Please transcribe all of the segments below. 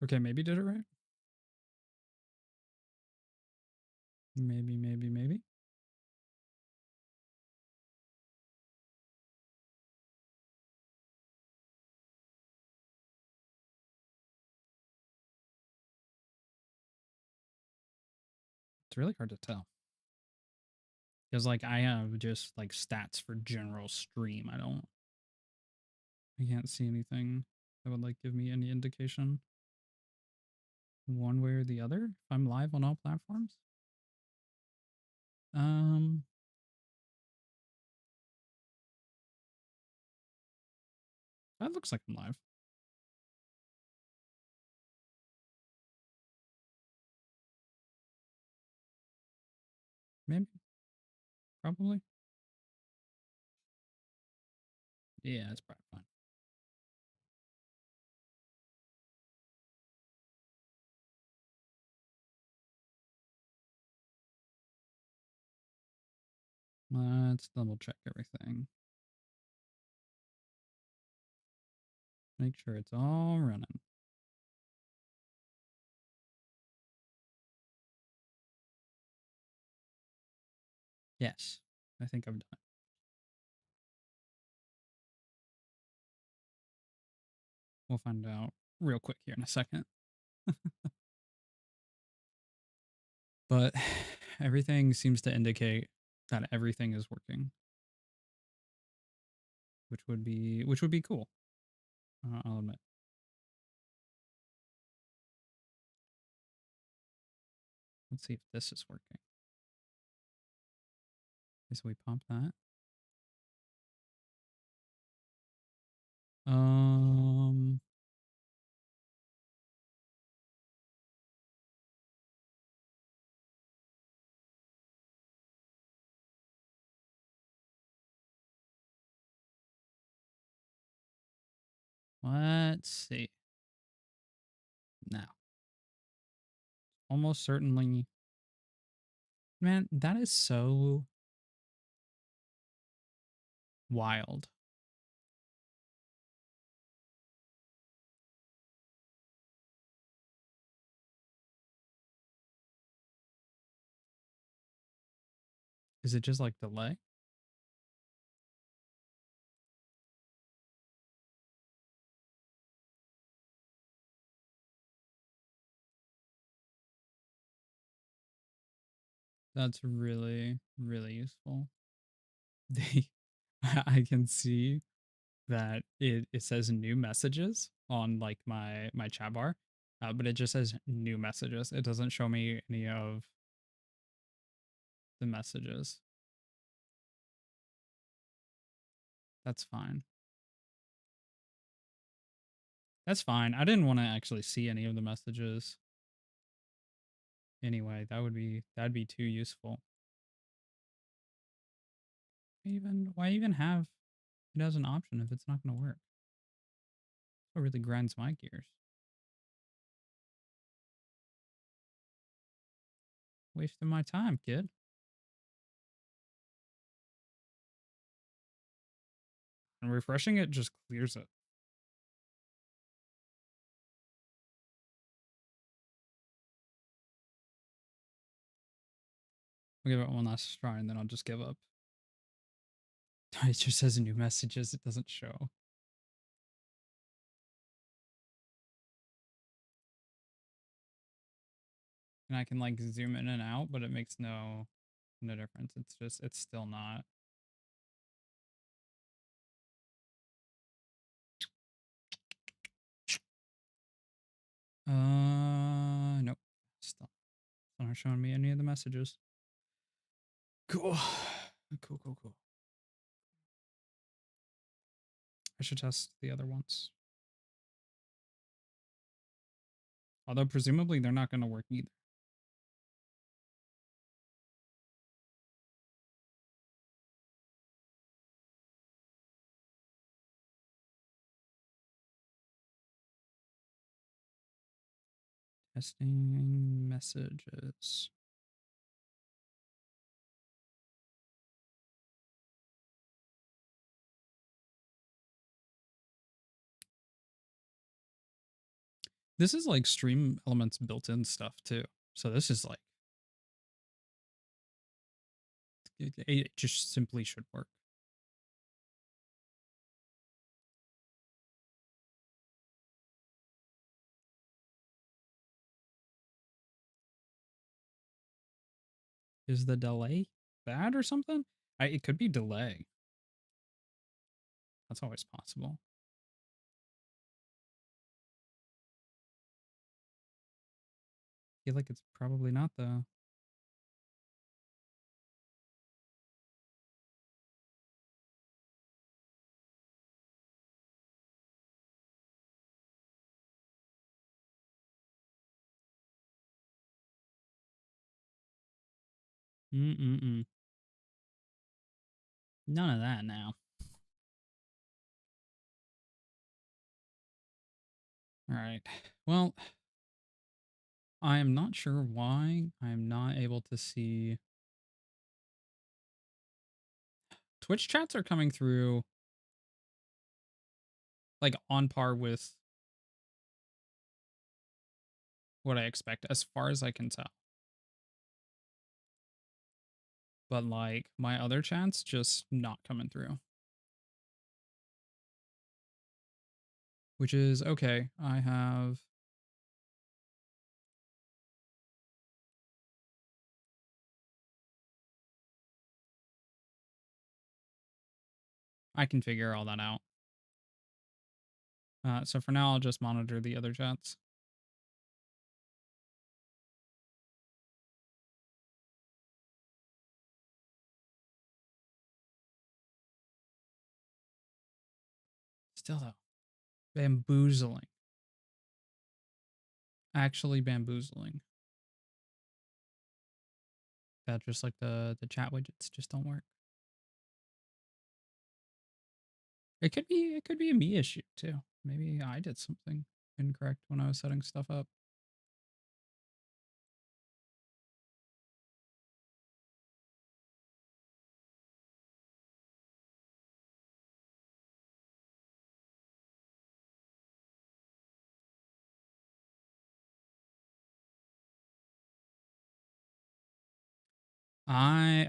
Okay, maybe did it right. Maybe. It's really hard to tell. Because like I have just like stats for general stream. I can't see anything that would like give me any indication one way or the other if I'm live on all platforms. Um that looks like I'm live. Maybe, probably. Yeah, it's probably fine. Let's double check everything. Make sure it's all running. Yes, I think I've done it. We'll find out real quick here in a second. But everything seems to indicate that everything is working, which would be cool. I'll admit. Let's see if this is working. Okay, so we pump that. Um, let's see. Now, almost certainly, man, that is so wild. Is it just like delay? That's really, really useful. They, I can see that it says new messages on like my chat bar, but it just says new messages. It doesn't show me any of the messages. That's fine. That's fine. I didn't want to actually see any of the messages anyway. That'd be too useful. Why even have it as an option if it's not going to work? It really grinds my gears. Wasting my time, kid. And refreshing it just clears it. I'll give it one last try and then I'll just give up. It just says new messages. It doesn't show. And I can like zoom in and out, but it makes no difference. It's still not. Nope. Still not showing me any of the messages. Cool. Cool. I should test the other ones. Although presumably they're not going to work either. Testing messages. This is like Stream Elements built-in stuff too. So this is like it just simply should work. Is the delay bad or something? It could be delay. That's always possible. I feel like it's probably not though. Mm-mm-mm. None of that now. All right. Well, I am not sure why I am not able to see. Twitch chats are coming through like on par with what I expect as far as I can tell. But like my other chats just not coming through. Which is okay. I can figure all that out. So for now, I'll just monitor the other chats. Still though, bamboozling. Actually bamboozling. That just like the chat widgets just don't work. It could be a me issue too. Maybe I did something incorrect when I was setting stuff up.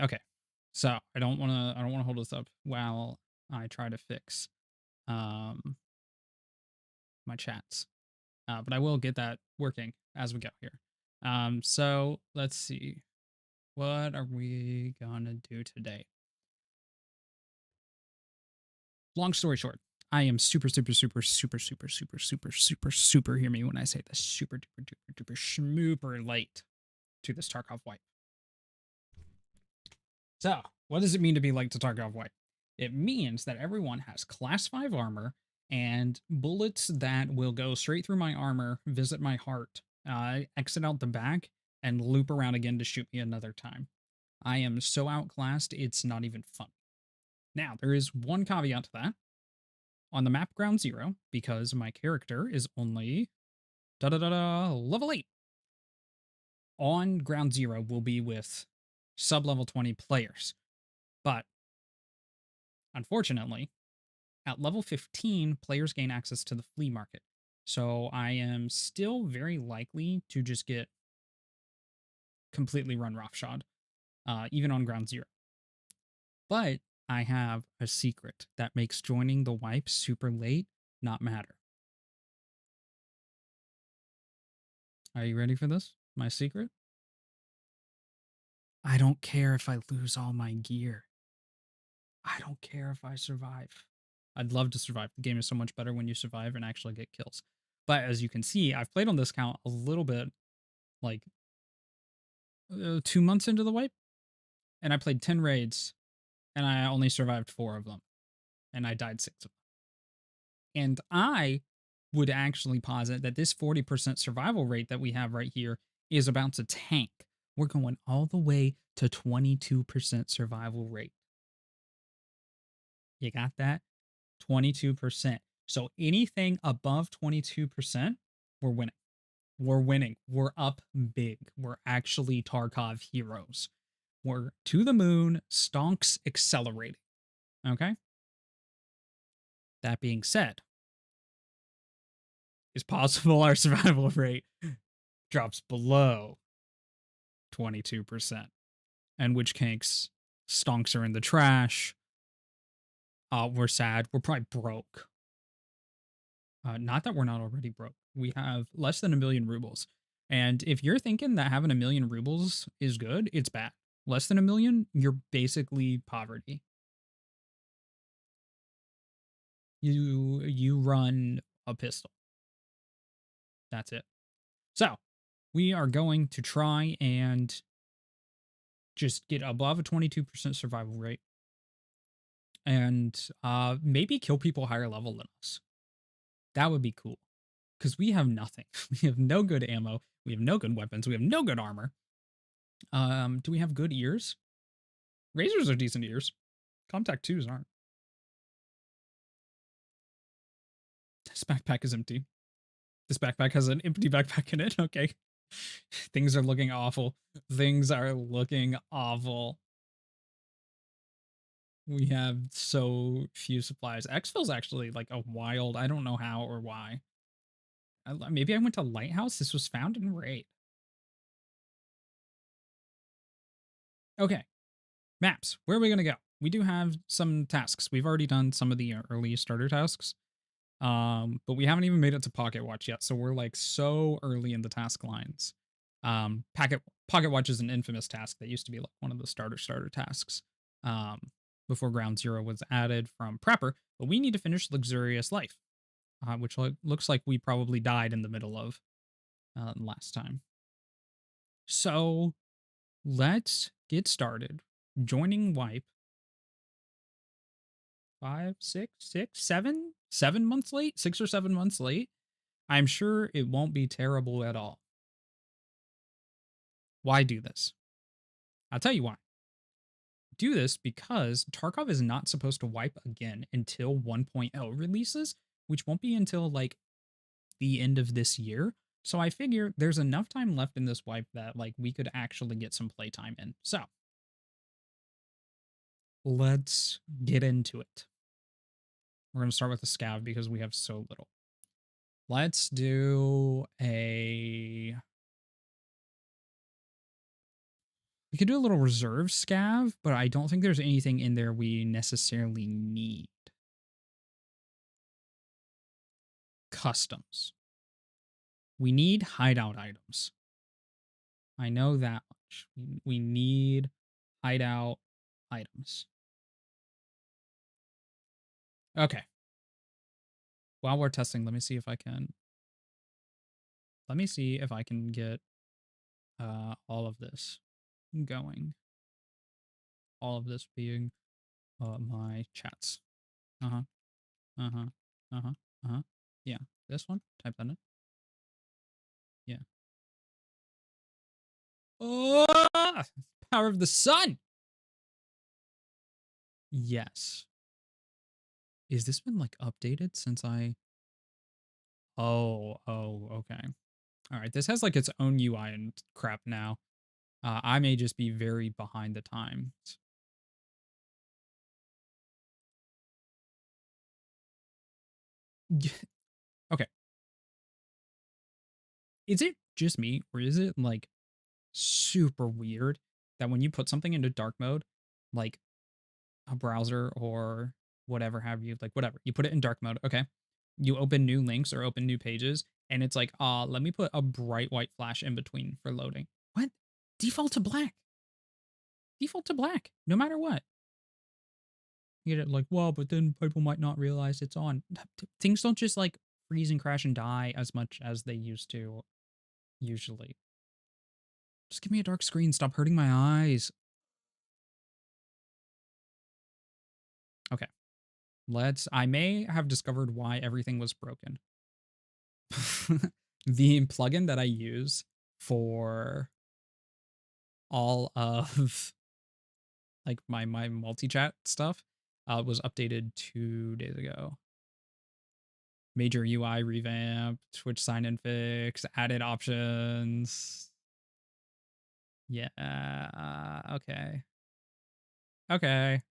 Okay. So I don't wanna hold this up while I try to fix um my chats. But I will get that working as we go here. So let's see. What are we gonna do today? Long story short, I am super, super, super, super, super, super, super, super, super, hear me when I say this, super duper duper duper schmooper late to this Tarkov wipe. So, what does it mean to be late to Tarkov wipe? It means that everyone has class 5 armor and bullets that will go straight through my armor, visit my heart, exit out the back, and loop around again to shoot me another time. I am so outclassed, it's not even fun. Now, there is one caveat to that. On the map Ground Zero, because my character is only level 8. On Ground Zero will be with sub level 20 players. But unfortunately, at level 15, players gain access to the flea market. So I am still very likely to just get completely run roughshod, even on Ground Zero. But I have a secret that makes joining the wipe super late not matter. Are you ready for this? My secret? I don't care if I lose all my gear. I don't care if I survive. I'd love to survive. The game is so much better when you survive and actually get kills. But as you can see, I've played on this count a little bit, like 2 months into the wipe, and I played 10 raids, and I only survived 4 of them, and I died 6 of them. And I would actually posit that this 40% survival rate that we have right here is about to tank. We're going all the way to 22% survival rate. You got that? 22%. So anything above 22%, we're winning. We're winning. We're up big. We're actually Tarkov heroes. We're to the moon, stonks accelerating. Okay? That being said, it's possible our survival rate drops below 22%. And witch kinks stonks are in the trash. We're sad. We're probably broke. Not that we're not already broke. We have less than 1,000,000 rubles. And if you're thinking that having 1,000,000 rubles is good, it's bad. Less than 1,000,000, you're basically poverty. You run a pistol. That's it. So we are going to try and just get above a 22% survival rate and maybe kill people higher level than us. That would be cool because we have nothing. We have no good ammo. We have no good weapons. We have no good armor. Do we have good ears? Razors are decent ears. Contact 2s aren't. This backpack is empty. This backpack has an empty backpack in it. Okay. Things are looking awful. Things are looking awful. We have so few supplies. Exfil's actually like a wild, I don't know how or why. Maybe I went to Lighthouse. This was found in Raid. Okay. Maps. Where are we going to go? We do have some tasks. We've already done some of the early starter tasks. But we haven't even made it to Pocket Watch yet, so we're like so early in the task lines. Pocket Watch is an infamous task that used to be like one of the starter tasks. Before Ground Zero was added from Prepper, but we need to finish Luxurious Life, which looks like we probably died in the middle of last time. So let's get started. Joining Wipe. 5, 6, 6, 7, 7 months late, 6 or 7 months late. I'm sure it won't be terrible at all. Why do this? I'll tell you why. Do this because Tarkov is not supposed to wipe again until 1.0 releases, which won't be until like the end of this year. So I figure there's enough time left in this wipe that like we could actually get some playtime in. So let's get into it. We're going to start with the scav because we have so little. Let's do a... We could do a little reserve scav, but I don't think there's anything in there we necessarily need. Customs. We need hideout items. I know that much. We need hideout items. Okay. While we're testing, let me see if I can... Let me see if I can get all of this going. All of this being my chats. Uh-huh. Uh-huh. Uh-huh. Uh-huh. Yeah. This one. Type that in. Yeah. Oh! Power of the sun! Yes. Is this been like updated since I... Oh, okay. All right. This has like its own UI and crap now. I may just be very behind the times. Okay. Is it just me or is it like super weird that when you put something into dark mode, like a browser or whatever have you, like whatever, you put it in dark mode, okay? You open new links or open new pages, and it's like, let me put a bright white flash in between for loading. What? Default to black. Default to black, no matter what. You get it like, well, but then people might not realize it's on. Things don't just like freeze and crash and die as much as they used to usually. Just give me a dark screen. Stop hurting my eyes. Okay. I may have discovered why everything was broken. The plugin that I use for all of like my multi-chat stuff was updated 2 days ago. Major UI revamp, Twitch sign-in fix, added options. Yeah, okay. Okay.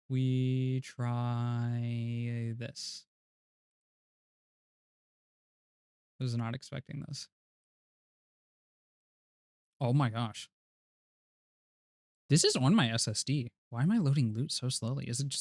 We try this. Was not expecting this. Oh my gosh. This is on my SSD. Why am I loading loot so slowly? Is it just